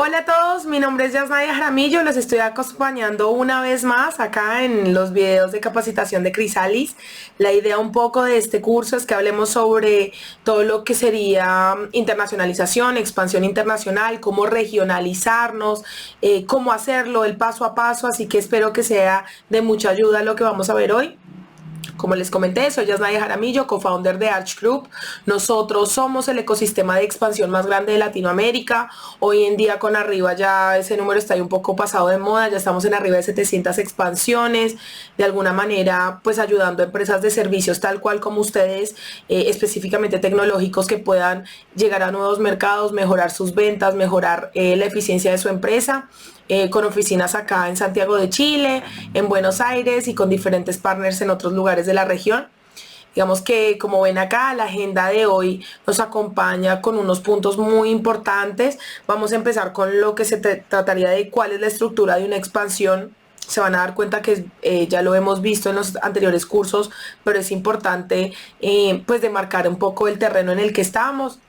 Hola a todos, mi nombre es Yasnaya Jaramillo, los estoy acompañando una vez más acá en los videos de capacitación de Crisalis. La idea un poco de este curso es que hablemos sobre todo lo que sería internacionalización, expansión internacional, cómo regionalizarnos, cómo hacerlo, el paso a paso, así que espero que sea de mucha ayuda lo que vamos a ver hoy. Como les comenté, soy Yasnaya Jaramillo, co-founder de Arch Group. Nosotros somos el ecosistema de expansión más grande de Latinoamérica. Hoy en día con arriba ya ese número está ahí un poco pasado de moda, ya estamos en arriba de 700 expansiones, de alguna manera pues ayudando a empresas de servicios tal cual como ustedes, específicamente tecnológicos, que puedan llegar a nuevos mercados, mejorar sus ventas, mejorar la eficiencia de su empresa. Con oficinas acá en Santiago de Chile, en Buenos Aires y con diferentes partners en otros lugares de la región. Digamos que, como ven acá, la agenda de hoy nos acompaña con unos puntos muy importantes. Vamos a empezar con lo que se trataría de cuál es la estructura de una expansión. Se van a dar cuenta que ya lo hemos visto en los anteriores cursos, pero es importante pues demarcar un poco el terreno en el que estamos.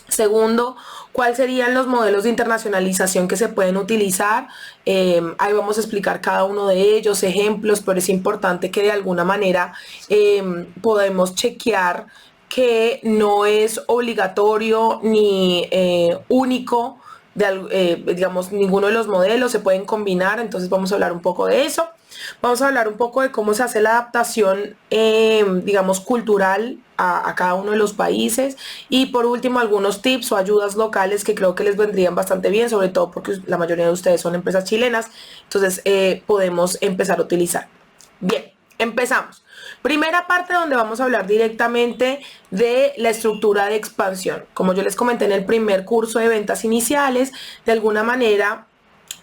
Segundo, ¿cuáles serían los modelos de internacionalización que se pueden utilizar? Ahí vamos a explicar cada uno de ellos, ejemplos, pero es importante que de alguna manera podemos chequear que no es obligatorio ni único, digamos, ninguno de los modelos se pueden combinar, entonces vamos a hablar un poco de eso. Vamos a hablar un poco de cómo se hace la adaptación, digamos, cultural a cada uno de los países, y por último algunos tips o ayudas locales que creo que les vendrían bastante bien, sobre todo porque la mayoría de ustedes son empresas chilenas, entonces podemos empezar a utilizar. Bien, empezamos. Primera parte donde vamos a hablar directamente de la estructura de expansión. Como yo les comenté en el primer curso de ventas iniciales, de alguna manera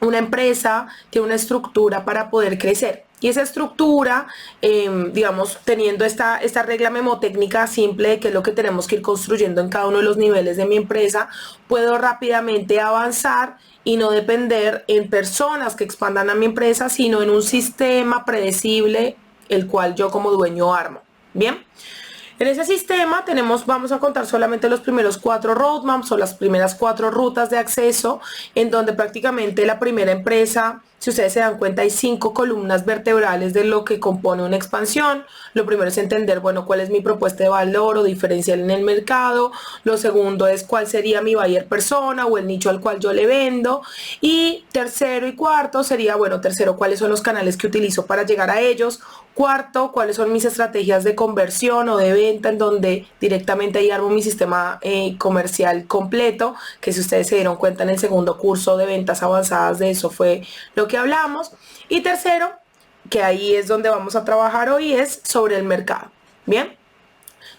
una empresa tiene una estructura para poder crecer. Y esa estructura, digamos, teniendo esta regla memotécnica simple de qué es lo que tenemos que ir construyendo en cada uno de los niveles de mi empresa, puedo rápidamente avanzar y no depender en personas que expandan a mi empresa, sino en un sistema predecible, el cual yo como dueño armo. Bien. En ese sistema vamos a contar solamente los primeros 4 roadmaps o las primeras 4 rutas de acceso, en donde prácticamente la primera empresa, si ustedes se dan cuenta, hay 5 columnas vertebrales de lo que compone una expansión. Lo primero es entender, bueno, cuál es mi propuesta de valor o diferencial en el mercado. Lo segundo es cuál sería mi buyer persona o el nicho al cual yo le vendo. Y tercero y cuarto sería, bueno, tercero, cuáles son los canales que utilizo para llegar a ellos. Cuarto, cuáles son mis estrategias de conversión o de venta, en donde directamente ahí armo mi sistema comercial completo, que si ustedes se dieron cuenta en el segundo curso de ventas avanzadas, de eso fue lo que hablamos. Y tercero, que ahí es donde vamos a trabajar hoy, es sobre el mercado. Bien.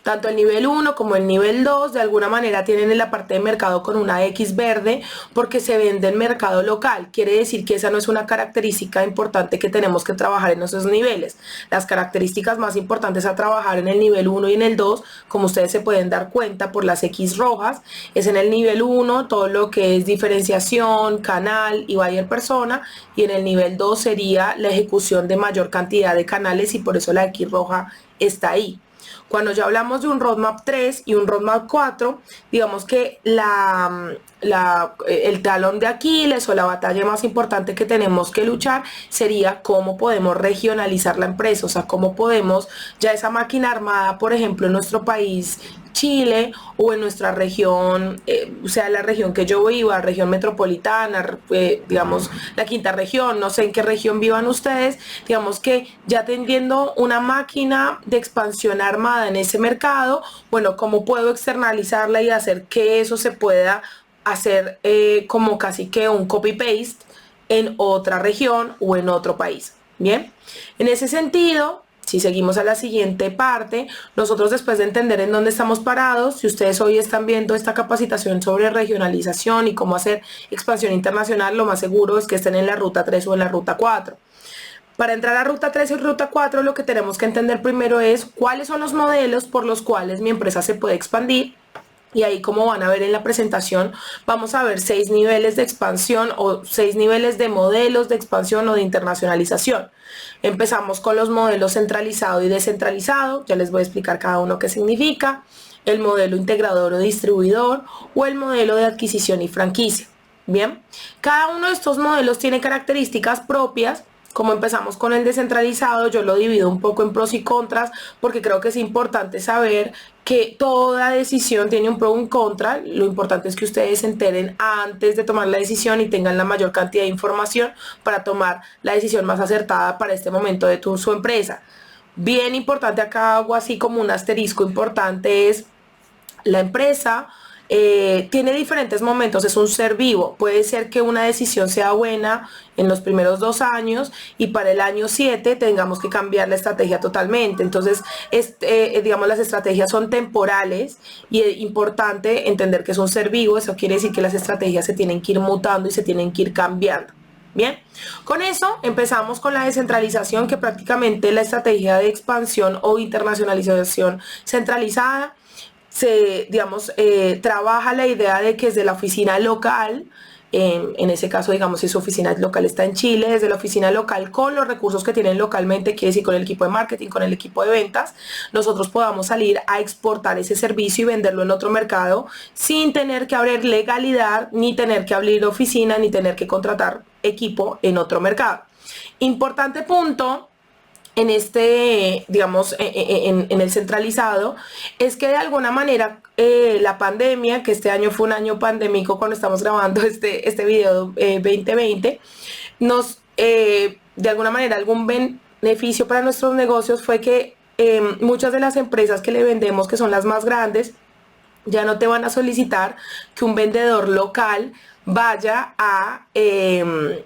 Tanto el nivel 1 como el nivel 2 de alguna manera tienen en la parte de mercado con una X verde, porque se vende en mercado local. Quiere decir que esa no es una característica importante que tenemos que trabajar en esos niveles. Las características más importantes a trabajar en el nivel 1 y en el 2, como ustedes se pueden dar cuenta por las X rojas, es en el nivel 1 todo lo que es diferenciación, canal y buyer persona, y en el nivel 2 sería la ejecución de mayor cantidad de canales, y por eso la X roja está ahí. Cuando ya hablamos de un roadmap 3 y un roadmap 4, digamos que el talón de Aquiles o la batalla más importante que tenemos que luchar sería cómo podemos regionalizar la empresa, o sea, cómo podemos ya esa máquina armada, por ejemplo, en nuestro país Chile o en nuestra región, o sea, la región que yo viva, región metropolitana, digamos, la quinta región, no sé en qué región vivan ustedes, digamos que ya teniendo una máquina de expansión armada en ese mercado, bueno, ¿cómo puedo externalizarla y hacer que eso se pueda hacer como casi que un copy-paste en otra región o en otro país? Bien, en ese sentido, si seguimos a la siguiente parte, nosotros después de entender en dónde estamos parados, si ustedes hoy están viendo esta capacitación sobre regionalización y cómo hacer expansión internacional, lo más seguro es que estén en la ruta 3 o en la ruta 4. Para entrar a ruta 3 y ruta 4, lo que tenemos que entender primero es cuáles son los modelos por los cuales mi empresa se puede expandir. Y ahí, como van a ver en la presentación, vamos a ver 6 niveles de expansión o 6 niveles de modelos de expansión o de internacionalización. Empezamos con los modelos centralizado y descentralizado. Ya les voy a explicar cada uno qué significa. El modelo integrador o distribuidor, o el modelo de adquisición y franquicia. Bien, cada uno de estos modelos tiene características propias. Como empezamos con el descentralizado, yo lo divido un poco en pros y contras porque creo que es importante saber que toda decisión tiene un pro y un contra. Lo importante es que ustedes se enteren antes de tomar la decisión y tengan la mayor cantidad de información para tomar la decisión más acertada para este momento de su empresa. Bien importante, acá hago así como un asterisco importante, es la empresa tiene diferentes momentos, es un ser vivo. Puede ser que una decisión sea buena en los primeros 2 años y para el año 7 tengamos que cambiar la estrategia totalmente. Entonces, digamos, las estrategias son temporales y es importante entender que es un ser vivo. Eso quiere decir que las estrategias se tienen que ir mutando y se tienen que ir cambiando. Bien, con eso empezamos con la descentralización, que prácticamente la estrategia de expansión o internacionalización centralizada digamos, trabaja la idea de que desde la oficina local, en ese caso, digamos, si su oficina local está en Chile, desde la oficina local, con los recursos que tienen localmente, quiere decir con el equipo de marketing, con el equipo de ventas, nosotros podamos salir a exportar ese servicio y venderlo en otro mercado sin tener que abrir legalidad, ni tener que abrir oficina, ni tener que contratar equipo en otro mercado. Importante punto en digamos, en el centralizado, es que de alguna manera la pandemia, que este año fue un año pandémico cuando estamos grabando este video 2020, nos, de alguna manera, algún beneficio para nuestros negocios fue que muchas de las empresas que le vendemos, que son las más grandes, ya no te van a solicitar que un vendedor local vaya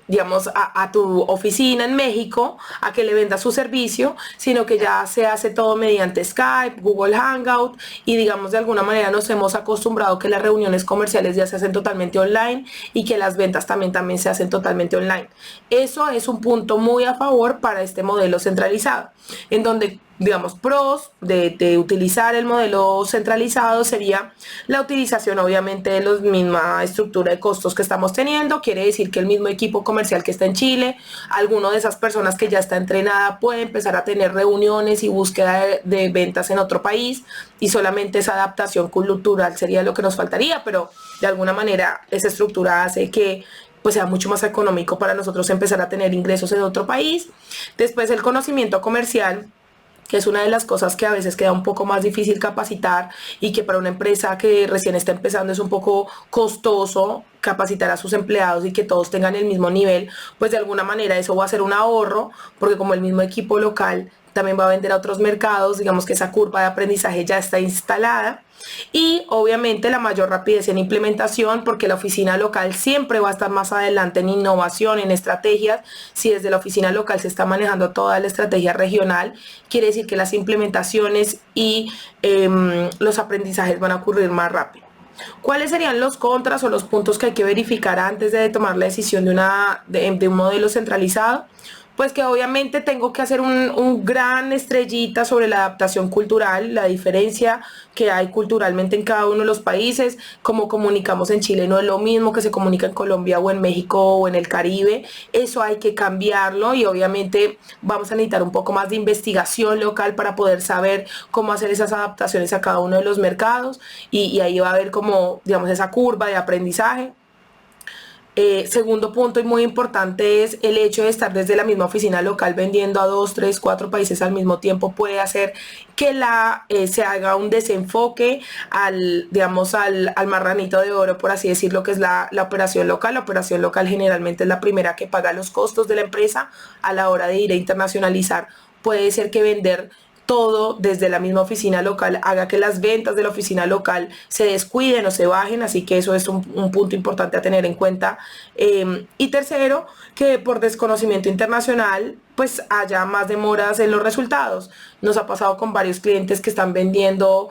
digamos, a tu oficina en México a que le venda su servicio, sino que ya se hace todo mediante Skype, Google Hangout, y digamos, de alguna manera nos hemos acostumbrado que las reuniones comerciales ya se hacen totalmente online y que las ventas también se hacen totalmente online. Eso es un punto muy a favor para este modelo centralizado, en donde, digamos, pros de utilizar el modelo centralizado sería la utilización, obviamente, de la misma estructura de costos que estamos teniendo. Quiere decir que el mismo equipo comercial que está en Chile, alguno de esas personas que ya está entrenada, puede empezar a tener reuniones y búsqueda de ventas en otro país, y solamente esa adaptación cultural sería lo que nos faltaría, pero de alguna manera esa estructura hace que pues sea mucho más económico para nosotros empezar a tener ingresos en otro país. Después, el conocimiento comercial, que es una de las cosas que a veces queda un poco más difícil capacitar y que para una empresa que recién está empezando es un poco costoso capacitar a sus empleados y que todos tengan el mismo nivel. Pues de alguna manera eso va a ser un ahorro, porque como el mismo equipo local también va a vender a otros mercados, digamos que esa curva de aprendizaje ya está instalada. Y obviamente la mayor rapidez en implementación, porque la oficina local siempre va a estar más adelante en innovación, en estrategias. Si desde la oficina local se está manejando toda la estrategia regional, quiere decir que las implementaciones y los aprendizajes van a ocurrir más rápido. ¿Cuáles serían los contras o los puntos que hay que verificar antes de tomar la decisión de un modelo centralizado? Pues que obviamente tengo que hacer un gran estrellita sobre la adaptación cultural, la diferencia que hay culturalmente en cada uno de los países. Como comunicamos en Chile no es lo mismo que se comunica en Colombia o en México o en el Caribe. Eso hay que cambiarlo, y obviamente vamos a necesitar un poco más de investigación local para poder saber cómo hacer esas adaptaciones a cada uno de los mercados, y ahí va a haber como, digamos, esa curva de aprendizaje. Segundo punto y muy importante es el hecho de estar desde la misma oficina local vendiendo a 2, 3, 4 países al mismo tiempo. Puede hacer que se haga un desenfoque digamos, al marranito de oro, por así decirlo, que es la operación local. La operación local generalmente es la primera que paga los costos de la empresa a la hora de ir a internacionalizar. Puede ser que vender todo desde la misma oficina local haga que las ventas de la oficina local se descuiden o se bajen, así que eso es un punto importante a tener en cuenta. Y tercero, que por desconocimiento internacional pues haya más demoras en los resultados. Nos ha pasado con varios clientes que están vendiendo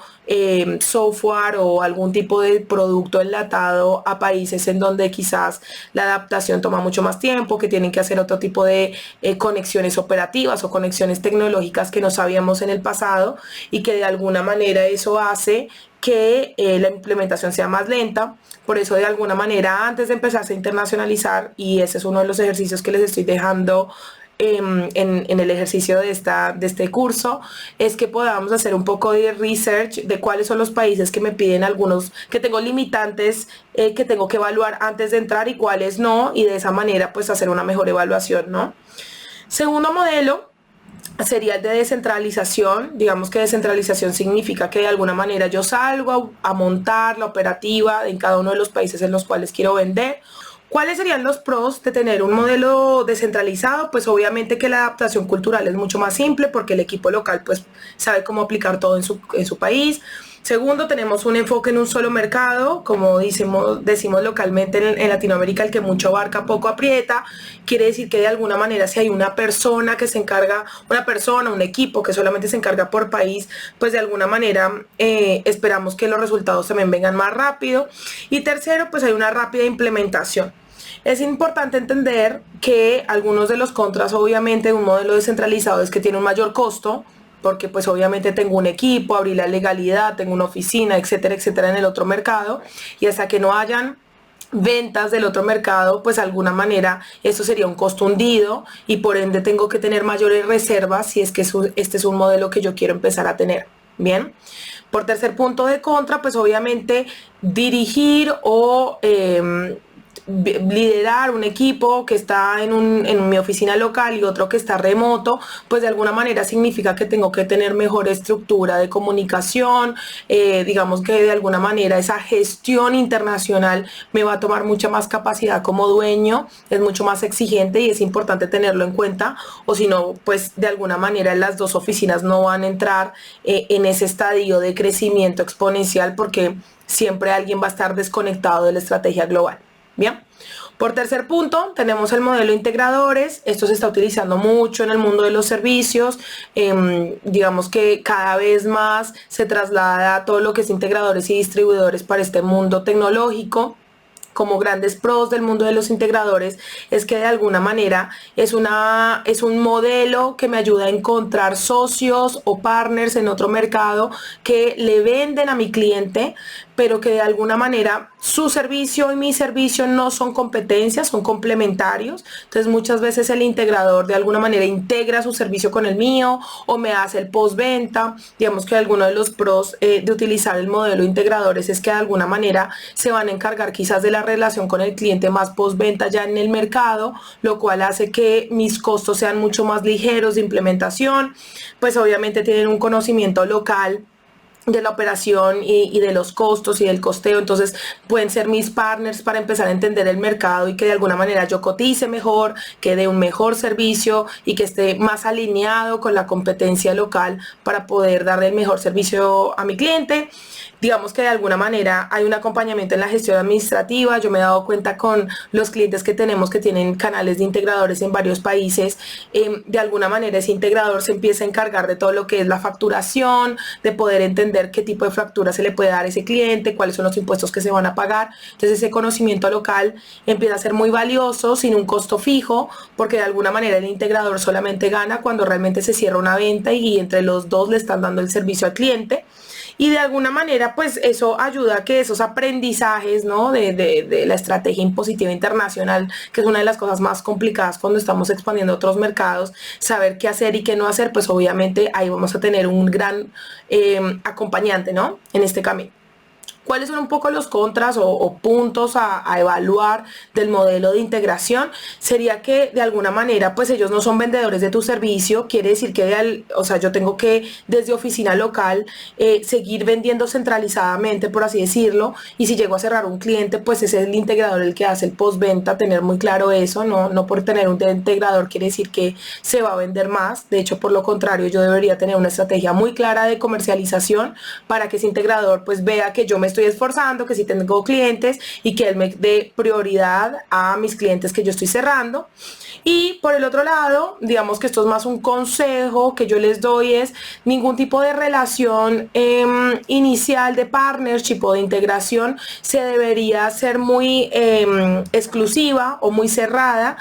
software o algún tipo de producto enlatado a países en donde quizás la adaptación toma mucho más tiempo, que tienen que hacer otro tipo de conexiones operativas o conexiones tecnológicas que no sabíamos en el pasado, y que de alguna manera eso hace que la implementación sea más lenta. Por eso, de alguna manera, antes de empezarse a internacionalizar, y ese es uno de los ejercicios que les estoy dejando en el ejercicio de este curso es que podamos hacer un poco de research de cuáles son los países que me piden algunos, que tengo limitantes que tengo que evaluar antes de entrar y cuáles no, y de esa manera pues hacer una mejor evaluación, ¿no? Segundo modelo sería el de descentralización. Digamos que descentralización significa que de alguna manera yo salgo a montar la operativa en cada uno de los países en los cuales quiero vender. ¿Cuáles serían los pros de tener un modelo descentralizado? Pues obviamente que la adaptación cultural es mucho más simple porque el equipo local pues sabe cómo aplicar todo en su país. Segundo, tenemos un enfoque en un solo mercado, como decimos localmente en Latinoamérica, el que mucho abarca, poco aprieta. Quiere decir que de alguna manera si hay una persona que se encarga, un equipo que solamente se encarga por país, pues de alguna manera esperamos que los resultados también vengan más rápido. Y tercero, pues hay una rápida implementación. Es importante entender que algunos de los contras, obviamente, de un modelo descentralizado es que tiene un mayor costo, porque pues obviamente tengo un equipo, abrir la legalidad, tengo una oficina, etcétera, etcétera, en el otro mercado, y hasta que no hayan ventas del otro mercado, pues de alguna manera eso sería un costo hundido y por ende tengo que tener mayores reservas si es que este es un modelo que yo quiero empezar a tener. Bien. Por tercer punto de contra, pues obviamente dirigir o liderar un equipo que está en mi oficina local y otro que está remoto, pues de alguna manera significa que tengo que tener mejor estructura de comunicación, digamos que de alguna manera esa gestión internacional me va a tomar mucha más capacidad como dueño, es mucho más exigente y es importante tenerlo en cuenta, o si no, pues de alguna manera las dos oficinas no van a entrar en ese estadio de crecimiento exponencial porque siempre alguien va a estar desconectado de la estrategia global. Bien, por tercer punto tenemos el modelo integradores. Esto se está utilizando mucho en el mundo de los servicios. Digamos que cada vez más se traslada todo lo que es integradores y distribuidores para este mundo tecnológico. Como grandes pros del mundo de los integradores es que de alguna manera es un modelo que me ayuda a encontrar socios o partners en otro mercado que le venden a mi cliente, pero que de alguna manera su servicio y mi servicio no son competencias, son complementarios. Entonces muchas veces el integrador de alguna manera integra su servicio con el mío o me hace el postventa. Digamos que alguno de los pros de utilizar el modelo integradores es que de alguna manera se van a encargar quizás de la relación con el cliente más postventa ya en el mercado, lo cual hace que mis costos sean mucho más ligeros de implementación. Pues obviamente tienen un conocimiento local de la operación y de los costos y del costeo, entonces pueden ser mis partners para empezar a entender el mercado y que de alguna manera yo cotice mejor, que dé un mejor servicio y que esté más alineado con la competencia local para poder darle el mejor servicio a mi cliente. Digamos que de alguna manera hay un acompañamiento en la gestión administrativa. Yo me he dado cuenta con los clientes que tenemos que tienen canales de integradores en varios países, de alguna manera ese integrador se empieza a encargar de todo lo que es la facturación, de poder entender qué tipo de factura se le puede dar a ese cliente, cuáles son los impuestos que se van a pagar. Entonces ese conocimiento local empieza a ser muy valioso sin un costo fijo, porque de alguna manera el integrador solamente gana cuando realmente se cierra una venta y entre los dos le están dando el servicio al cliente. Y de alguna manera pues eso ayuda a que esos aprendizajes, ¿no?, de la estrategia impositiva internacional, que es una de las cosas más complicadas cuando estamos expandiendo a otros mercados, saber qué hacer y qué no hacer, pues obviamente ahí vamos a tener un gran acompañante, ¿no?, en este camino. ¿Cuáles son un poco los contras o puntos a evaluar del modelo de integración? Sería que de alguna manera pues ellos no son vendedores de tu servicio, quiere decir que yo tengo que desde oficina local seguir vendiendo centralizadamente, por así decirlo, y si llego a cerrar un cliente pues ese es el integrador el que hace el postventa, tener muy claro eso, no por tener un integrador quiere decir que se va a vender más, de hecho por lo contrario yo debería tener una estrategia muy clara de comercialización para que ese integrador pues vea que yo me estoy esforzando, que si tengo clientes y que él me dé prioridad a mis clientes que yo estoy cerrando. Y por el otro lado, digamos que esto es más un consejo que yo les doy, es ningún tipo de relación inicial de partnership o de integración se debería ser muy exclusiva o muy cerrada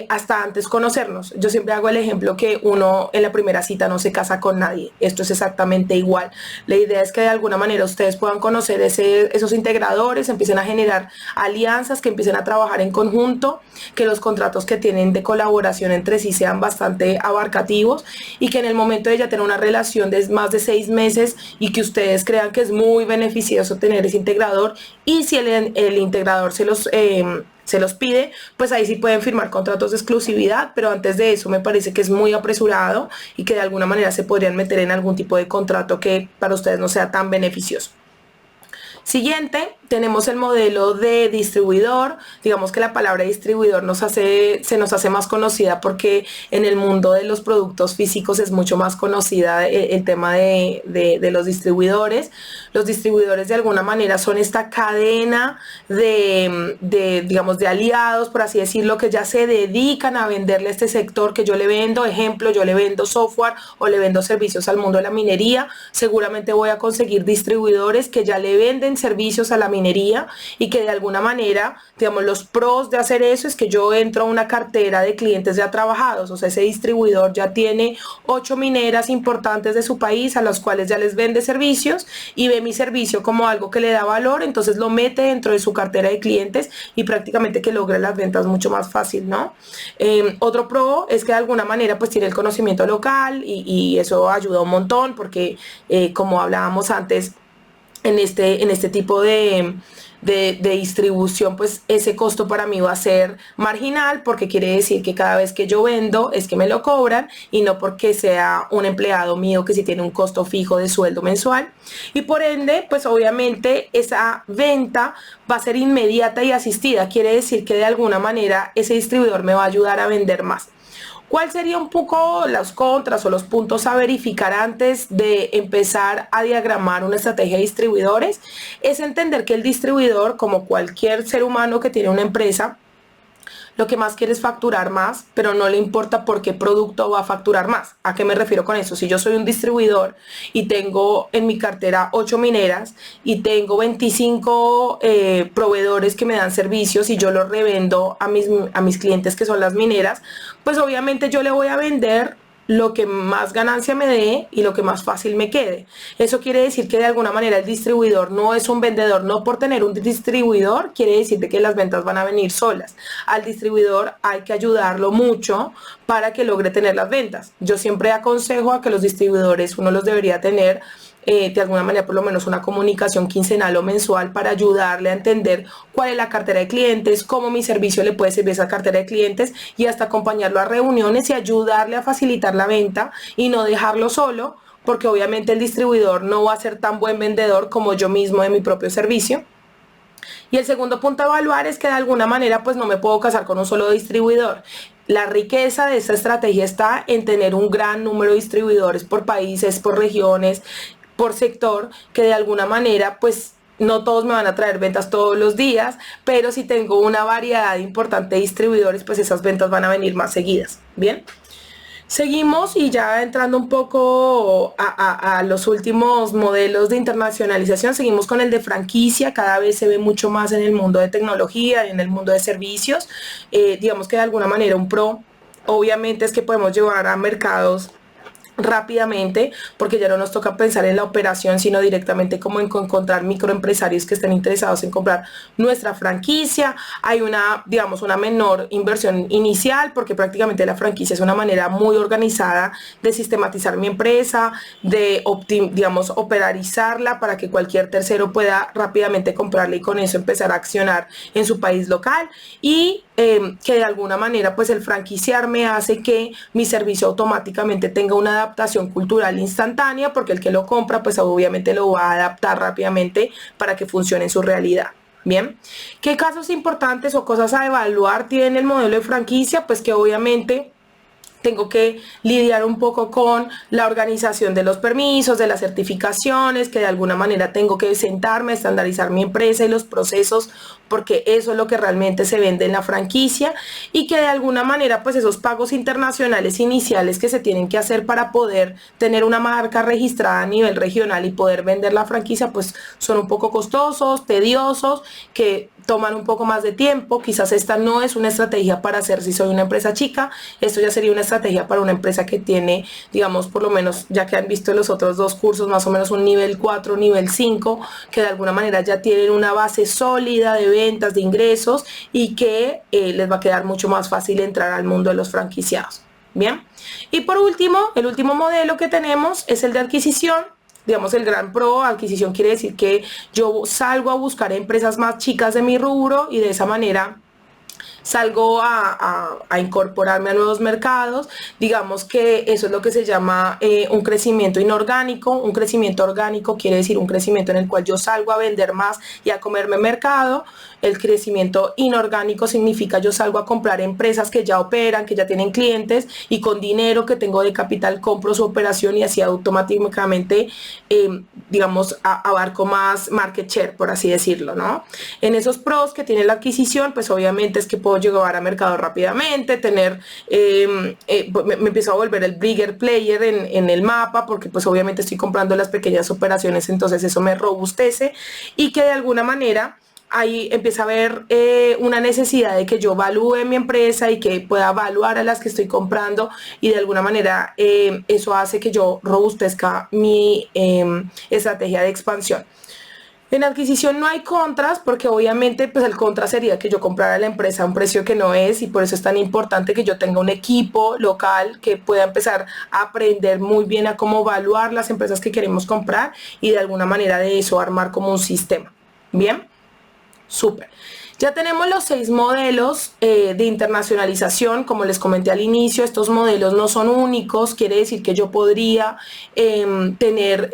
hasta antes conocernos. Yo siempre hago el ejemplo que uno en la primera cita no se casa con nadie, esto es exactamente igual. La idea es que de alguna manera ustedes puedan conocer esos integradores, empiecen a generar alianzas, que empiecen a trabajar en conjunto, que los contratos que tienen de colaboración entre sí sean bastante abarcativos y que en el momento de ya tener una relación de más de 6 meses y que ustedes crean que es muy beneficioso tener ese integrador, y si el integrador se los pide, pues ahí sí pueden firmar contratos de exclusividad, pero antes de eso me parece que es muy apresurado y que de alguna manera se podrían meter en algún tipo de contrato que para ustedes no sea tan beneficioso. Siguiente, tenemos el modelo de distribuidor. Digamos que la palabra distribuidor se nos hace más conocida porque en el mundo de los productos físicos es mucho más conocida el tema de los distribuidores. Los distribuidores de alguna manera son esta cadena digamos, de aliados, por así decirlo, que ya se dedican a venderle a este sector que yo le vendo. Ejemplo, yo le vendo software o le vendo servicios al mundo de la minería. Seguramente voy a conseguir distribuidores que ya le venden servicios a la minería y que de alguna manera, digamos, los pros de hacer eso es que yo entro a una cartera de clientes ya trabajados. O sea, ese distribuidor ya tiene 8 mineras importantes de su país a las cuales ya les vende servicios y ve mi servicio como algo que le da valor, entonces lo mete dentro de su cartera de clientes y prácticamente que logre las ventas mucho más fácil, ¿no? Otro pro es que de alguna manera pues tiene el conocimiento local y eso ayuda un montón porque como hablábamos antes, en este tipo de distribución, pues ese costo para mí va a ser marginal, porque quiere decir que cada vez que yo vendo es que me lo cobran y no porque sea un empleado mío que sí tiene un costo fijo de sueldo mensual, y por ende pues obviamente esa venta va a ser inmediata y asistida. Quiere decir que de alguna manera ese distribuidor me va a ayudar a vender más. ¿Cuál sería un poco los contras o los puntos a verificar antes de empezar a diagramar una estrategia de distribuidores? Es entender que el distribuidor, como cualquier ser humano que tiene una empresa, lo que más quiere es facturar más, pero no le importa por qué producto va a facturar más. ¿A qué me refiero con eso? Si yo soy un distribuidor y tengo en mi cartera 8 mineras y tengo 25 proveedores que me dan servicios y yo los revendo a mis clientes que son las mineras, pues obviamente yo le voy a vender lo que más ganancia me dé y lo que más fácil me quede. Eso quiere decir que de alguna manera el distribuidor no es un vendedor. No por tener un distribuidor quiere decir que las ventas van a venir solas. Al distribuidor hay que ayudarlo mucho para que logre tener las ventas. Yo siempre aconsejo a que los distribuidores uno los debería tener de alguna manera por lo menos una comunicación quincenal o mensual para ayudarle a entender cuál es la cartera de clientes, cómo mi servicio le puede servir a esa cartera de clientes y hasta acompañarlo a reuniones y ayudarle a facilitar la venta y no dejarlo solo, porque obviamente el distribuidor no va a ser tan buen vendedor como yo mismo de mi propio servicio. Y el segundo punto a evaluar es que de alguna manera pues no me puedo casar con un solo distribuidor. La riqueza de esta estrategia está en tener un gran número de distribuidores por países, por regiones, por sector, que de alguna manera pues no todos me van a traer ventas todos los días, pero si tengo una variedad importante de distribuidores, pues esas ventas van a venir más seguidas. Bien, seguimos y ya entrando un poco a los últimos modelos de internacionalización, seguimos con el de franquicia. Cada vez se ve mucho más en el mundo de tecnología y en el mundo de servicios. Digamos que de alguna manera un pro obviamente es que podemos llevar a mercados rápidamente, porque ya no nos toca pensar en la operación, sino directamente como en encontrar microempresarios que estén interesados en comprar nuestra franquicia. Hay digamos, una menor inversión inicial, porque prácticamente la franquicia es una manera muy organizada de sistematizar mi empresa, de digamos, operarizarla para que cualquier tercero pueda rápidamente comprarla y con eso empezar a accionar en su país local, y que de alguna manera pues el franquiciarme hace que mi servicio automáticamente tenga una adaptación cultural instantánea, porque el que lo compra pues obviamente lo va a adaptar rápidamente para que funcione en su realidad. Bien, ¿qué casos importantes o cosas a evaluar tiene el modelo de franquicia? Pues que obviamente tengo que lidiar un poco con la organización de los permisos, de las certificaciones, que de alguna manera tengo que sentarme, estandarizar mi empresa y los procesos, porque eso es lo que realmente se vende en la franquicia, y que de alguna manera pues esos pagos internacionales iniciales que se tienen que hacer para poder tener una marca registrada a nivel regional y poder vender la franquicia pues son un poco costosos, tediosos, que toman un poco más de tiempo. Quizás esta no es una estrategia para hacer si soy una empresa chica, esto ya sería una estrategia para una empresa que tiene, digamos, por lo menos, ya que han visto los otros dos cursos, más o menos un nivel 4, nivel 5, que de alguna manera ya tienen una base sólida de ventas, de ingresos, y que les va a quedar mucho más fácil entrar al mundo de los franquiciados. Bien, y por último, el último modelo que tenemos es el de adquisición. Digamos, el gran pro, adquisición quiere decir que yo salgo a buscar empresas más chicas de mi rubro y de esa manera salgo a incorporarme a nuevos mercados. Digamos que eso es lo que se llama un crecimiento inorgánico. Un crecimiento orgánico quiere decir un crecimiento en el cual yo salgo a vender más y a comerme mercado. El crecimiento inorgánico significa yo salgo a comprar empresas que ya operan, que ya tienen clientes, y con dinero que tengo de capital compro su operación y así automáticamente, digamos, abarco más market share, por así decirlo, ¿no? En esos pros que tiene la adquisición, pues obviamente es que puedo llegar a mercado rápidamente, tener, me empiezo a volver el bigger player en el mapa, porque pues obviamente estoy comprando las pequeñas operaciones, entonces eso me robustece, y que de alguna manera ahí empieza a haber una necesidad de que yo evalúe mi empresa y que pueda evaluar a las que estoy comprando, y de alguna manera eso hace que yo robustezca mi estrategia de expansión. En adquisición no hay contras, porque obviamente pues el contra sería que yo comprara la empresa a un precio que no es, y por eso es tan importante que yo tenga un equipo local que pueda empezar a aprender muy bien a cómo evaluar las empresas que queremos comprar y de alguna manera de eso armar como un sistema. Bien. Súper. Ya tenemos los 6 modelos de internacionalización. Como les comenté al inicio, estos modelos no son únicos, quiere decir que yo podría tener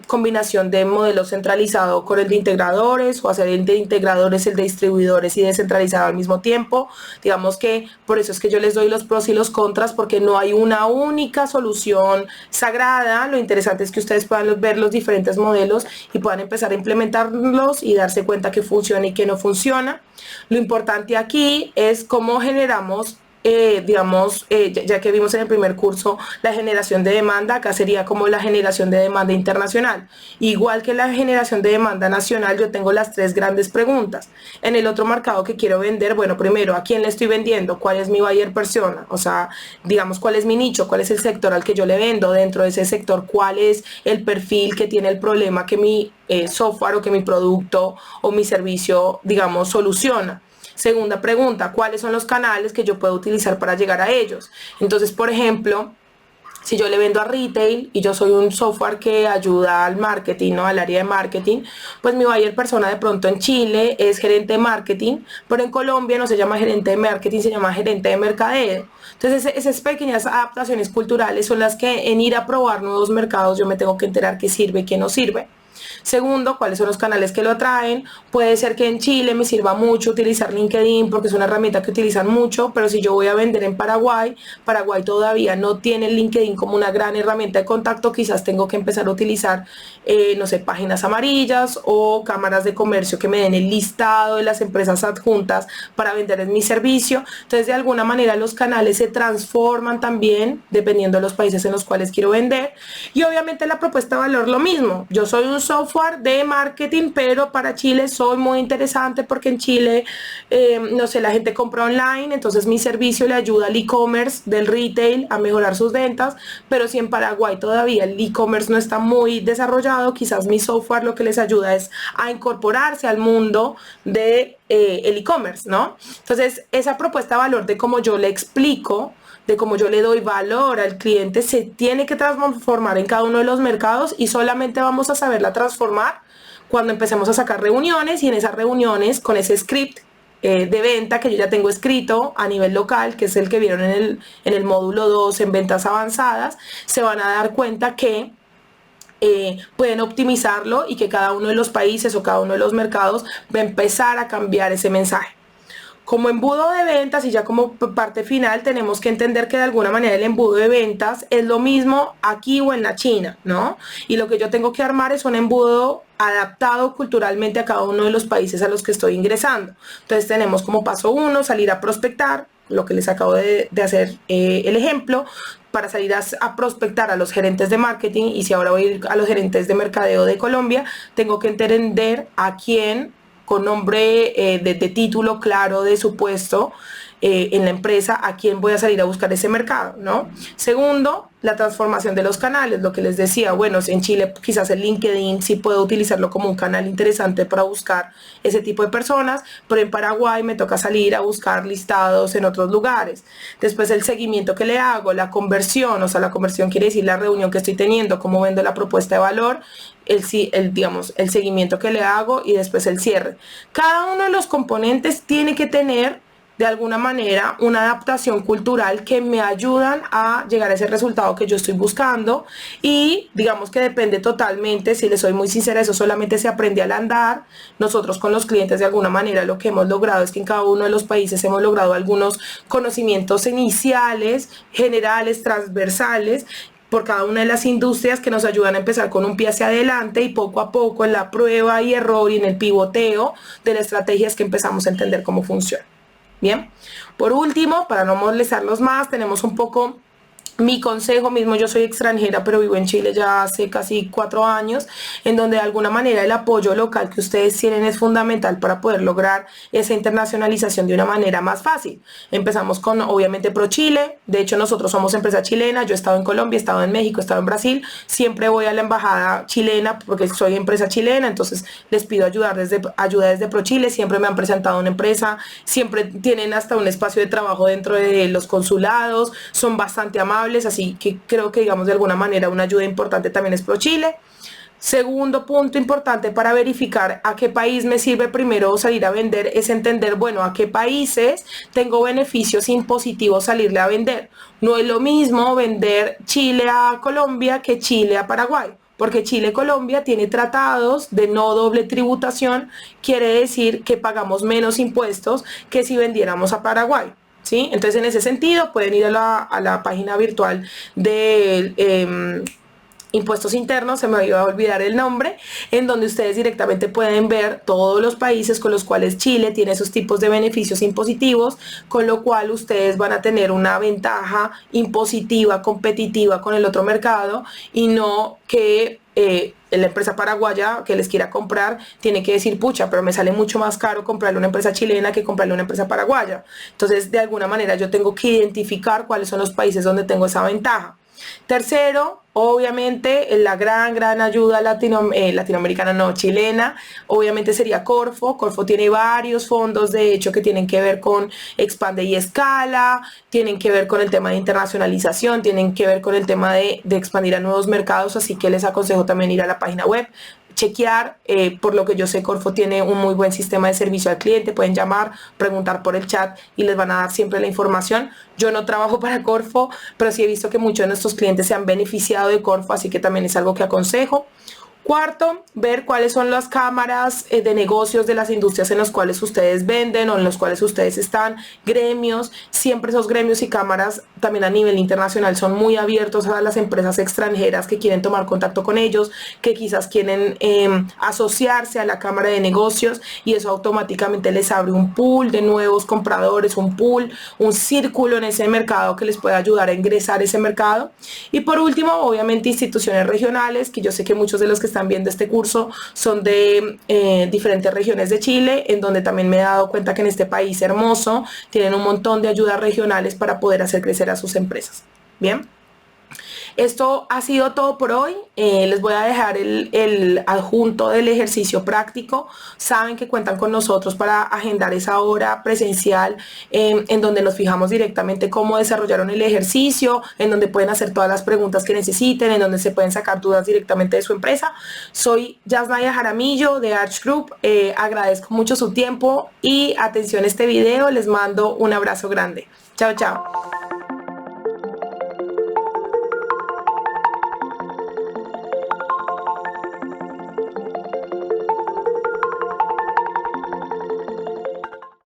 combinación de modelos centralizado con el de integradores, o hacer el de integradores, el de distribuidores y descentralizado al mismo tiempo. Digamos que por eso es que yo les doy los pros y los contras, porque no hay una única solución sagrada. Lo interesante es que ustedes puedan ver los diferentes modelos y puedan empezar a implementarlos y darse cuenta que funciona y que no funciona. Lo importante aquí es cómo generamos, digamos, ya que vimos en el primer curso la generación de demanda, acá sería como la generación de demanda internacional. Igual que la generación de demanda nacional, yo tengo las 3 grandes preguntas. En el otro mercado que quiero vender, bueno, primero, ¿a quién le estoy vendiendo? ¿Cuál es mi buyer persona? O sea, digamos, ¿cuál es mi nicho? ¿Cuál es el sector al que yo le vendo? Dentro de ese sector, ¿cuál es el perfil que tiene el problema que mi software o que mi producto o mi servicio, digamos, soluciona? Segunda pregunta, ¿cuáles son los canales que yo puedo utilizar para llegar a ellos? Entonces, por ejemplo, si yo le vendo a retail y yo soy un software que ayuda al marketing, ¿no? Al área de marketing, pues mi buyer persona de pronto en Chile es gerente de marketing, pero en Colombia no se llama gerente de marketing, se llama gerente de mercadeo. Entonces esas pequeñas adaptaciones culturales son las que en ir a probar nuevos mercados yo me tengo que enterar qué sirve y qué no sirve. Segundo, cuáles son los canales que lo atraen. Puede ser que en Chile me sirva mucho utilizar LinkedIn porque es una herramienta que utilizan mucho, pero si yo voy a vender en Paraguay, Paraguay todavía no tiene LinkedIn como una gran herramienta de contacto, quizás tengo que empezar a utilizar, no sé, páginas amarillas o cámaras de comercio que me den el listado de las empresas adjuntas para vender en mi servicio. Entonces, de alguna manera los canales se transforman también dependiendo de los países en los cuales quiero vender. Y obviamente la propuesta de valor lo mismo. Yo soy un software de marketing, pero para Chile soy muy interesante porque en Chile, no sé, la gente compra online, entonces mi servicio le ayuda al e-commerce del retail a mejorar sus ventas. Pero si en Paraguay todavía el e-commerce no está muy desarrollado, quizás mi software lo que les ayuda es a incorporarse al mundo de el e-commerce, ¿no? Entonces esa propuesta de valor de cómo yo le explico, de cómo yo le doy valor al cliente, se tiene que transformar en cada uno de los mercados, y solamente vamos a saberla transformar cuando empecemos a sacar reuniones, y en esas reuniones con ese script de venta que yo ya tengo escrito a nivel local, que es el que vieron en el módulo 2 en ventas avanzadas, se van a dar cuenta que pueden optimizarlo y que cada uno de los países o cada uno de los mercados va a empezar a cambiar ese mensaje. Como embudo de ventas y ya como parte final, tenemos que entender que de alguna manera el embudo de ventas es lo mismo aquí o en la China, ¿no? Y lo que yo tengo que armar es un embudo adaptado culturalmente a cada uno de los países a los que estoy ingresando. Entonces tenemos como paso 1 salir a prospectar, lo que les acabo de hacer el ejemplo. Para salir a prospectar a los gerentes de marketing, y si ahora voy a ir a los gerentes de mercadeo de Colombia, tengo que entender a quién con nombre de título claro de su puesto en la empresa, a quién voy a salir a buscar ese mercado, ¿no? Segundo, la transformación de los canales, lo que les decía, bueno, en Chile quizás el LinkedIn sí puedo utilizarlo como un canal interesante para buscar ese tipo de personas, pero en Paraguay me toca salir a buscar listados en otros lugares. Después el seguimiento que le hago, la conversión, o sea, la conversión quiere decir la reunión que estoy teniendo, cómo vendo la propuesta de valor, digamos, el seguimiento que le hago y después el cierre. Cada uno de los componentes tiene que tener de alguna manera una adaptación cultural que me ayudan a llegar a ese resultado que yo estoy buscando, y digamos que depende totalmente, si les soy muy sincera, eso solamente se aprende al andar. Nosotros con los clientes de alguna manera lo que hemos logrado es que en cada uno de los países hemos logrado algunos conocimientos iniciales, generales, transversales, por cada una de las industrias, que nos ayudan a empezar con un pie hacia adelante, y poco a poco en la prueba y error y en el pivoteo de la estrategia es que empezamos a entender cómo funciona. Bien, por último, para no molestarlos más, tenemos un poco mi consejo mismo. Yo soy extranjera, pero vivo en Chile ya hace casi 4 años, en donde de alguna manera el apoyo local que ustedes tienen es fundamental para poder lograr esa internacionalización de una manera más fácil. Empezamos con, obviamente, ProChile. De hecho, nosotros somos empresa chilena. Yo he estado en Colombia, he estado en México, he estado en Brasil. Siempre voy a la embajada chilena porque soy empresa chilena, entonces les pido ayuda desde ProChile. Siempre me han presentado una empresa, siempre tienen hasta un espacio de trabajo dentro de los consulados, son bastante amables, así que creo que, digamos, de alguna manera una ayuda importante también es ProChile. Segundo punto importante para verificar a qué país me sirve primero salir a vender es entender, bueno, a qué países tengo beneficios impositivos salirle a vender. No es lo mismo vender Chile a Colombia que Chile a Paraguay, porque Chile-Colombia tiene tratados de no doble tributación, quiere decir que pagamos menos impuestos que si vendiéramos a Paraguay. ¿Sí? Entonces, en ese sentido pueden ir a la página virtual de Impuestos Internos, se me iba a olvidar el nombre, en donde ustedes directamente pueden ver todos los países con los cuales Chile tiene esos tipos de beneficios impositivos, con lo cual ustedes van a tener una ventaja impositiva, competitiva con el otro mercado, y no que la empresa paraguaya que les quiera comprar tiene que decir, pucha, pero me sale mucho más caro comprarle a una empresa chilena que comprarle a una empresa paraguaya. Entonces, de alguna manera yo tengo que identificar cuáles son los países donde tengo esa ventaja. Tercero, obviamente la gran ayuda latinoamericana, no, chilena, obviamente sería Corfo. Corfo tiene varios fondos, de hecho, que tienen que ver con Expande y Escala, tienen que ver con el tema de internacionalización, tienen que ver con el tema de expandir a nuevos mercados, así que les aconsejo también ir a la página web, chequear. Por lo que yo sé, Corfo tiene un muy buen sistema de servicio al cliente, pueden llamar, preguntar por el chat y les van a dar siempre la información. Yo no trabajo para Corfo, pero sí he visto que muchos de nuestros clientes se han beneficiado de Corfo, así que también es algo que aconsejo. Cuarto, ver cuáles son las cámaras de negocios de las industrias en las cuales ustedes venden o en los cuales ustedes están, gremios. Siempre esos gremios y cámaras también a nivel internacional son muy abiertos a las empresas extranjeras que quieren tomar contacto con ellos, que quizás quieren asociarse a la cámara de negocios, y eso automáticamente les abre un pool de nuevos compradores, un pool, un círculo en ese mercado que les puede ayudar a ingresar a ese mercado. Y por último, obviamente, instituciones regionales, que yo sé que muchos de los que están viendo este curso son de diferentes regiones de Chile, en donde también me he dado cuenta que en este país hermoso tienen un montón de ayudas regionales para poder hacer crecer a sus empresas. Bien. Esto ha sido todo por hoy. Les voy a dejar el adjunto del ejercicio práctico. Saben que cuentan con nosotros para agendar esa hora presencial, en donde nos fijamos directamente cómo desarrollaron el ejercicio, en donde pueden hacer todas las preguntas que necesiten, en donde se pueden sacar dudas directamente de su empresa. Soy Yasnaya Jaramillo de Arch Group. Agradezco mucho su tiempo y atención a este video. Les mando un abrazo grande. Chao, chao.